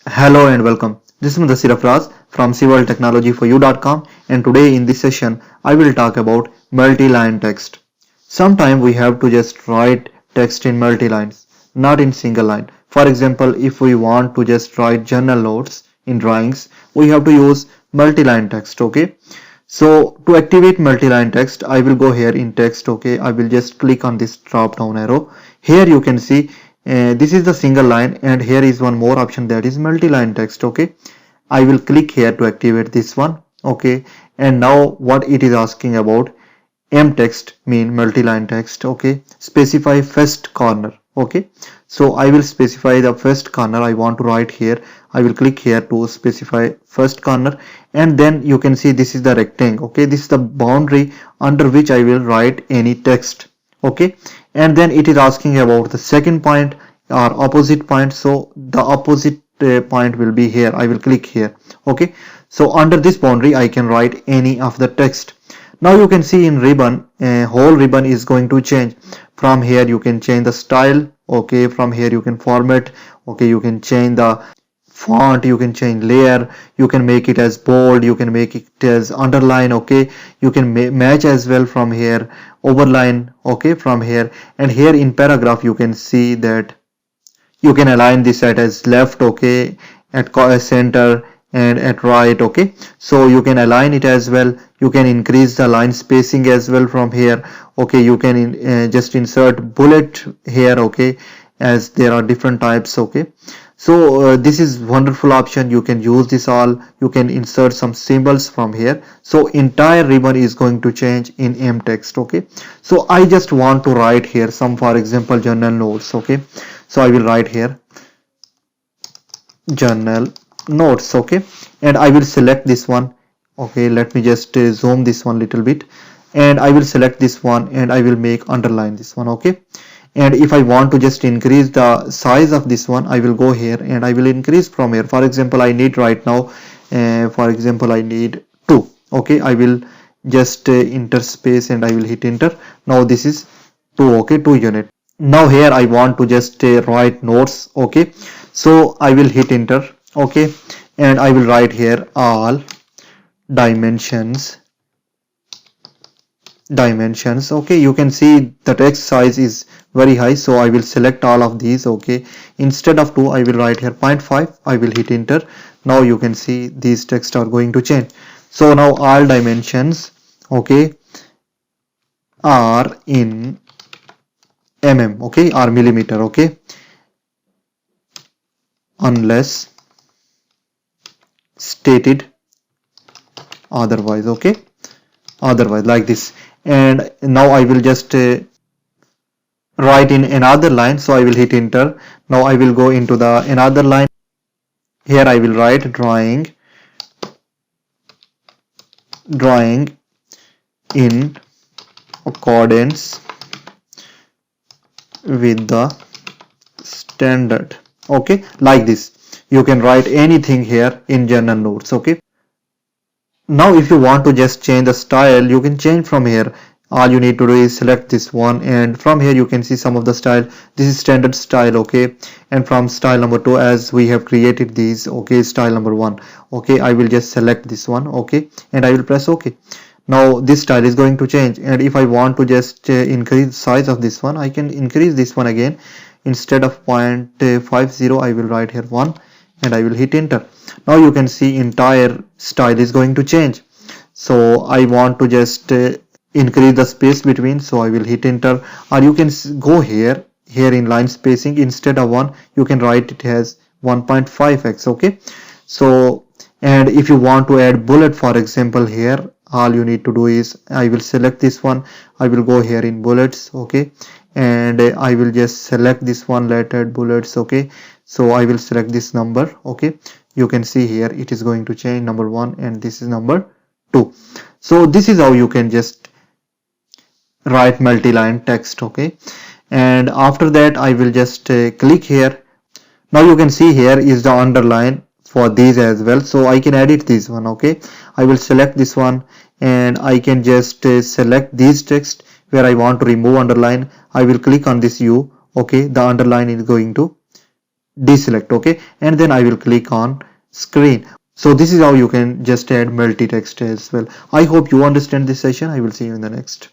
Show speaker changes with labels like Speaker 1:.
Speaker 1: Hello and welcome. This is Mudassir Afraz from civiltechnologyforyou.com, and today in this session I will talk about multi-line text. Sometimes we have to just write text in multi-lines, not in single line. For example, if we want to just write journal notes in drawings, we have to use multi-line text, okay? So to activate multi-line text, I will go here in text, okay? I will just click on this drop down arrow. Here you can see this is the single line, and here is one more option, that is multi-line text, okay? I will click here to activate this one, okay? And now what it is asking about, M text mean multi-line text, okay? Specify first corner, okay? So I will specify the first corner I want to write here. I will click here to specify first corner, and then you can see this is the rectangle, okay? This is the boundary under which I will write any text, okay? And then it is asking about the second point or opposite point. So the opposite point will be here. I will click here, okay? So under this boundary I can write any of the text. Now you can see in ribbon, whole ribbon is going to change. From here you can change the style, okay? From here you can format, okay? You can change the font, you can change layer, you can make it as bold, you can make it as underline, okay? You can match as well from here, overline, okay? From here, and here in paragraph you can see that you can align this at as left, okay, at center and at right, okay? So you can align it as well. You can increase the line spacing as well from here, okay? You can just insert bullet here, okay, as there are different types, okay? So this is wonderful option. You can use this all. You can insert some symbols from here. So entire ribbon is going to change in M text, okay? So I just want to write here some, for example, journal notes, okay? So I will write here journal notes, okay? And I will select this one, okay? Let me just zoom this one little bit, and I will select this one and I will make underline this one, okay? And if I want to just increase the size of this one, I will go here and I will increase from here. For example, I need right now, for example, I need 2, okay? I will just enter space and I will hit enter. Now this is 2, okay, 2 unit. Now here I want to just write notes, okay? So I will hit enter, okay? And I will write here all dimensions, okay? You can see the text size is very high, so I will select all of these, okay? Instead of 2 I will write here 0.5. I will hit enter. Now you can see these text are going to change. So now all dimensions, okay, are in mm, okay, or millimeter, okay, unless stated otherwise, okay? Otherwise, like this. And now I will just write in another line, so I will hit enter. Now I will go into the another line. Here I will write drawing in accordance with the standard, okay? Like this. You can write anything here in journal notes, okay? Now if you want to just change the style, you can change from here. All you need to do is select this one, and from here you can see some of the style. This is standard style, okay? And from style number 2, as we have created these, okay, style number 1, okay, I will just select this one, okay, and I will press okay. Now this style is going to change, and if I want to just increase the size of this one, I can increase this one again. Instead of 0.50 I will write here 1 and I will hit enter. Now you can see entire style is going to change. So I want to just increase the space between, so I will hit enter. Or you can go here in line spacing, instead of 1 you can write it as 1.5x, okay? So, and if you want to add bullet, for example, here all you need to do is I will select this one. I will go here in bullets, okay, and I will just select this one, let add bullets, okay? So I will select this number, okay? You can see here it is going to change number 1 and this is number 2. So this is how you can just write multi-line text, okay? And after that I will just click here. Now you can see here is the underline for these as well, so I can edit this one, okay? I will select this one and I can just select these text where I want to remove underline. I will click on this U, okay? The underline is going to deselect, okay, and then I will click on screen. So this is how you can just add multi-text as well. I hope you understand this session. I will see you in the next.